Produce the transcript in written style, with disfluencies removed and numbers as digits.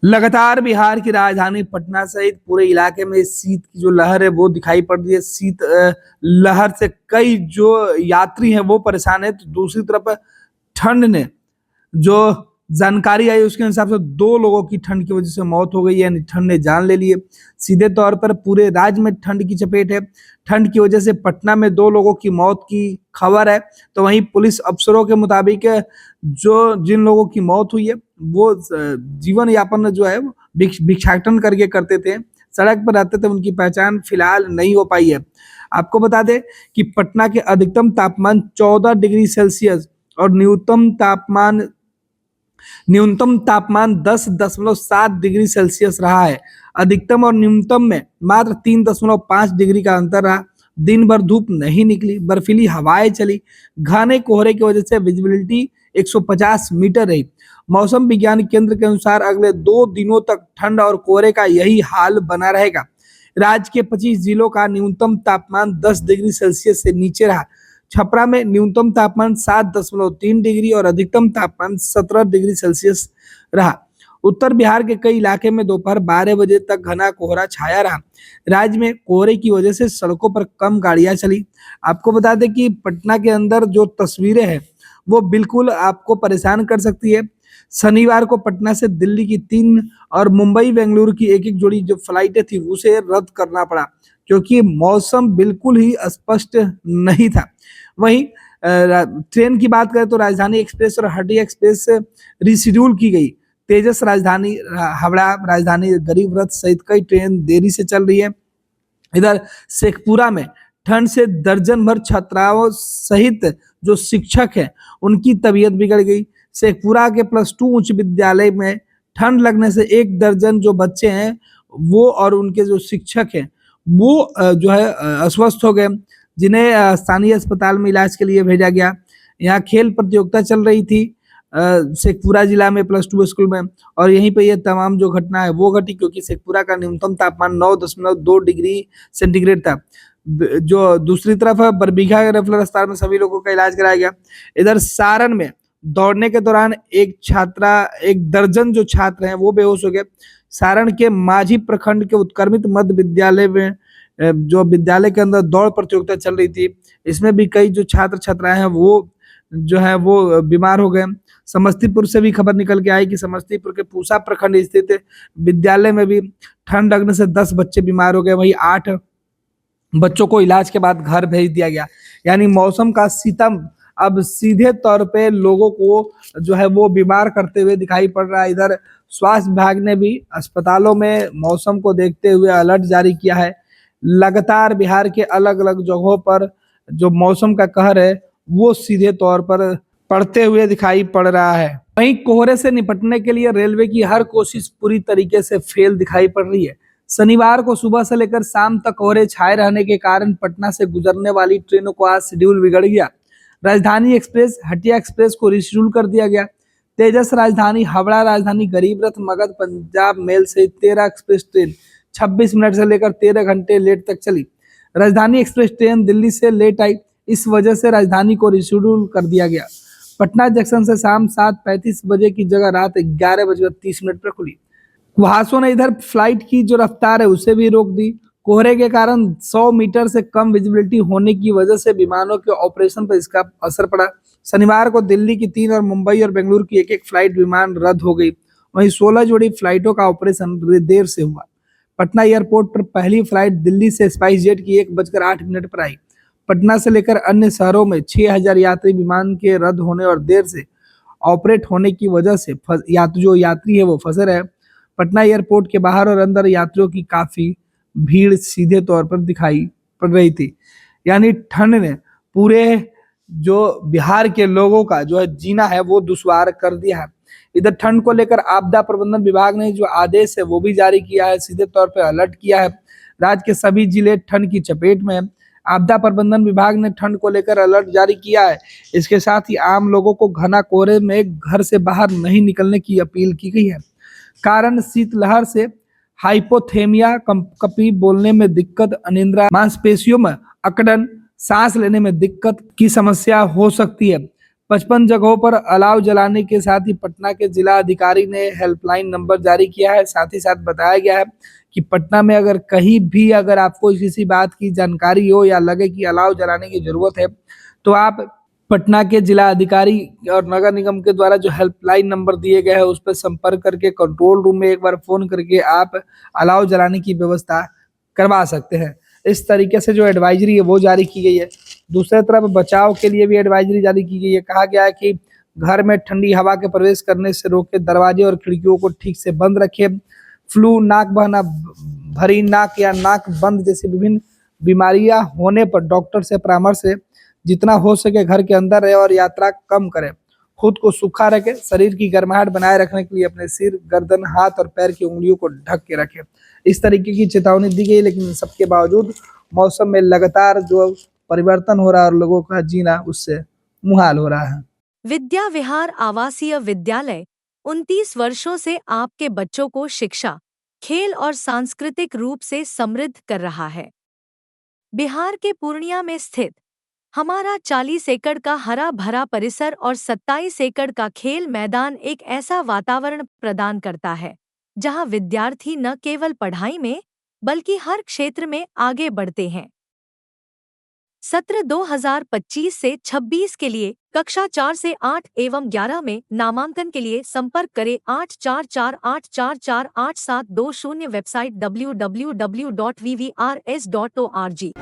लगातार बिहार की राजधानी पटना सहित पूरे इलाके में शीत की जो लहर है वो दिखाई पड़ रही है। शीत लहर से कई जो यात्री हैं वो परेशान है, तो दूसरी तरफ ठंड ने जो जानकारी आई उसके हिसाब से दो लोगों की ठंड की वजह से मौत हो गई है, यानी ठंड ने जान ले ली है। सीधे तौर पर पूरे राज्य में ठंड की चपेट है। ठंड की वजह से पटना में दो लोगों की मौत की खबर है, तो वहीं पुलिस अफसरों के मुताबिक जो जिन लोगों की मौत हुई है वो जीवन यापन जो है वो भिक्षाटन करके करते थे, सड़क पर रहते थे, उनकी पहचान फिलहाल नहीं हो पाई है। आपको बता दें कि पटना के अधिकतम तापमान 14 डिग्री सेल्सियस और न्यूनतम तापमान 10.7 डिग्री सेल्सियस रहा है। अधिकतम और न्यूनतम में मात्र 3.5 डिग्री का अंतर रहा। दिन भर धूप नहीं निकली, बर्फीली हवाएं चली। घने कोहरे की वजह से विजिबिलिटी 150 मीटर रही। मौसम विज्ञान केंद्र के अनुसार अगले 2 दिनों तक ठंड और कोहरे का यही हाल बना रहेगा। राज्य के 25 जिलों का न्यूनतम तापमान 10 डिग्री सेल्सियस से नीचे रहा। छपरा में न्यूनतम तापमान 7.3 डिग्री और अधिकतम तापमान 17 डिग्री सेल्सियस रहा। उत्तर बिहार के कई इलाके में दोपहर 12 बजे तक घना कोहरा छाया रहा। राज्य में कोहरे की वजह से सड़कों पर कम गाड़ियां चली। आपको बता दें कि पटना के अंदर जो तस्वीरें हैं वो बिल्कुल आपको परेशान कर सकती है। शनिवार को पटना से दिल्ली की 3 और मुंबई बेंगलुरु की एक जोड़ी जो फ्लाइटें थी उसे रद्द करना पड़ा, क्योंकि मौसम बिल्कुल ही स्पष्ट नहीं था। वहीं ट्रेन की बात करें तो राजधानी एक्सप्रेस और हटिया एक्सप्रेस रिशेड्यूल की गई। तेजस, राजधानी हावड़ा, राजधानी गरीब रथ सहित कई ट्रेन देरी से चल रही है। इधर शेखपुरा में ठंड से दर्जन भर छात्राओं सहित जो शिक्षक हैं उनकी तबीयत बिगड़ गई। शेखपुरा के +2 उच्च विद्यालय में ठंड लगने से 1 दर्जन जो बच्चे हैं वो और उनके जो शिक्षक हैं वो जो है अस्वस्थ हो गए, जिन्हें स्थानीय अस्पताल में इलाज के लिए भेजा गया। यहाँ खेल प्रतियोगिता चल रही थी शेखपुरा जिला में +2 स्कूल में, और यहीं पे ये तमाम जो घटना है वो घटी, क्योंकि शेखपुरा का न्यूनतम तापमान 9.2 डिग्री सेंटीग्रेड था। जो दूसरी तरफ है बरबीघा रेफरल अस्पताल में सभी लोगों का इलाज कराया गया। इधर सारण में दौड़ने के दौरान एक दर्जन जो छात्र हैं वो बेहोश हो गए। सारण के माझी प्रखंड के उत्क्रमित मध्य विद्यालय में जो विद्यालय के अंदर दौड़ प्रतियोगिता चल रही थी, इसमें भी कई जो छात्र छात्राएं हैं वो जो है वो बीमार हो गए। समस्तीपुर से भी खबर निकल के आई कि समस्तीपुर के पूसा प्रखंड स्थित विद्यालय में भी ठंड लगने से 10 बच्चे बीमार हो गए। वहीं 8 बच्चों को इलाज के बाद घर भेज दिया गया। यानी मौसम का सितम अब सीधे तौर पे लोगों को जो है वो बीमार करते हुए दिखाई पड़ रहा है। इधर स्वास्थ्य विभाग ने भी अस्पतालों में मौसम को देखते हुए अलर्ट जारी किया है। लगातार बिहार के अलग अलग जगहों पर जो मौसम का कहर है वो सीधे तौर पर पड़ते हुए दिखाई पड़ रहा है। वहीं कोहरे से निपटने के लिए रेलवे की हर कोशिश पूरी तरीके से फेल दिखाई पड़ रही है। शनिवार को सुबह से लेकर शाम तक कोहरे छाए रहने के कारण पटना से गुजरने वाली ट्रेनों को आज शेड्यूल बिगड़ गया। राजधानी एक्सप्रेस, हटिया एक्सप्रेस को रिशेड्यूल कर दिया गया। तेजस, राजधानी हावड़ा, राजधानी गरीब रथ, मगध, पंजाब मेल सहित 13 एक्सप्रेस ट्रेन 26 मिनट से लेकर 13 घंटे लेट तक चली। राजधानी एक्सप्रेस ट्रेन दिल्ली से लेट आई, इस वजह से राजधानी को रिशेड्यूल कर दिया गया। पटना जंक्शन से शाम 7:35 बजे की जगह रात 11:30 पर खुली। कुहासों ने इधर फ्लाइट की जो रफ्तार है उसे भी रोक दी। कोहरे के कारण 100 मीटर से कम विजिबिलिटी होने की वजह से विमानों के ऑपरेशन पर इसका असर पड़ा। शनिवार को दिल्ली की 3 और मुंबई और बेंगलुरु की एक फ्लाइट विमान रद्द हो गई। वहीं 16 जोड़ी फ्लाइटों का ऑपरेशन देर से हुआ। पटना एयरपोर्ट पर पहली फ्लाइट दिल्ली से स्पाइस जेट की 1:08 पर आई। पटना से लेकर अन्य शहरों में 6000 यात्री विमान के रद्द होने और देर से ऑपरेट होने की वजह से जो यात्री है वो फंसे रहे। पटना एयरपोर्ट के बाहर और अंदर यात्रियों की काफी भीड़ सीधे तौर पर दिखाई पड़ रही थी। यानी ठंड ने पूरे जो बिहार के लोगों का जो है जीना है वो दुश्वार कर दिया है। इधर ठंड को लेकर आपदा प्रबंधन विभाग ने जो आदेश है वो भी जारी किया है, सीधे तौर पर अलर्ट किया है। राज्य के सभी जिले ठंड की चपेट में है। आपदा प्रबंधन विभाग ने ठंड को लेकर अलर्ट जारी किया है। इसके साथ ही आम लोगों को घना कोहरे में घर से बाहर नहीं निकलने की अपील की गई है। कारण शीतलहर से हाइपोथेमिया, कपी बोलने में दिक्कत, अनिद्रा, मांसपेशियों में अकड़न, सांस लेने में दिक्कत की समस्या हो सकती है। 55 जगहों पर अलाव जलाने के साथ ही पटना के जिला अधिकारी ने हेल्पलाइन नंबर जारी किया है। साथ ही साथ बताया गया है कि पटना में अगर कहीं भी अगर आपको किसी बात की जानकारी हो या लगे कि अलाव जलाने की जरूरत है, तो आप पटना के जिला अधिकारी और नगर निगम के द्वारा जो हेल्पलाइन नंबर दिए गए हैं उस पर संपर्क करके कंट्रोल रूम में एक बार फोन करके आप अलाव जलाने की व्यवस्था करवा सकते हैं। इस तरीके से जो एडवाइजरी है वो जारी की गई है। दूसरी तरफ बचाव के लिए भी एडवाइजरी जारी की गई है। कहा गया है कि घर में ठंडी हवा के प्रवेश करने से रोके, दरवाजे और खिड़कियों को ठीक से बंद रखे, फ्लू, नाक बहना, भरी नाक या नाक बंद जैसी विभिन्न बीमारियां होने पर डॉक्टर से परामर्श से जितना हो सके घर के अंदर रहे और यात्रा कम करें। खुद को सूखा रखें, शरीर की गर्माहट बनाए रखने के लिए अपने सिर, गर्दन, हाथ और पैर की उंगलियों को ढक के रखें। इस तरीके की चेतावनी दी गई, लेकिन सबके बावजूद मौसम में लगातार जो परिवर्तन हो रहा है और लोगों का जीना उससे मुहाल हो रहा है। विद्या विहार आवासीय विद्यालय 29 वर्षों से आपके बच्चों को शिक्षा, खेल और सांस्कृतिक रूप से समृद्ध कर रहा है। बिहार के पूर्णिया में स्थित हमारा 40 एकड़ का हरा भरा परिसर और 27 एकड़ का खेल मैदान एक ऐसा वातावरण प्रदान करता है जहां विद्यार्थी न केवल पढ़ाई में बल्कि हर क्षेत्र में आगे बढ़ते हैं। सत्र 2025 से 26 के लिए कक्षा 4 से 8 एवं 11 में नामांकन के लिए संपर्क करें 8448448720। Website www.vvrs.org।